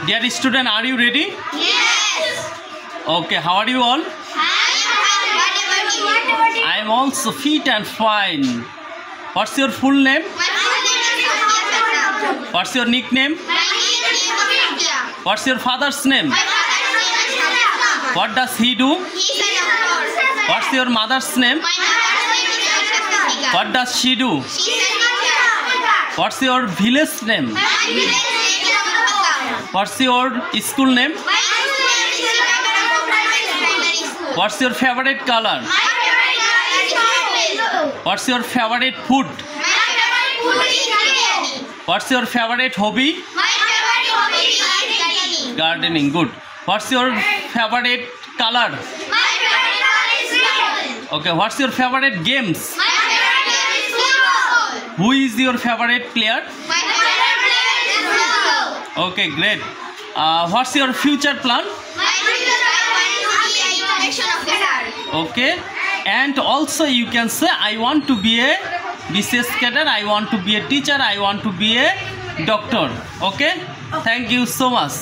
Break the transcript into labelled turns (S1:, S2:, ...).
S1: Dear student, are you ready?
S2: Yes.
S1: Okay, how are you all? I am also fit and fine. What's your full name? What's your nickname? What's your father's name? What does he do? What's your mother's name? What does she do? What's your village name? What's your school name? What's your favorite color? What's your favorite food? What's your favorite hobby? Gardening. Good. What's your favorite color? Okay. What's your favorite games? Who is your favorite player? Okay, great. What's your future plan? Okay. And also you can say, I want to be a BCS cadre, I want to be a teacher, I want to be a doctor. Okay. Thank you so much.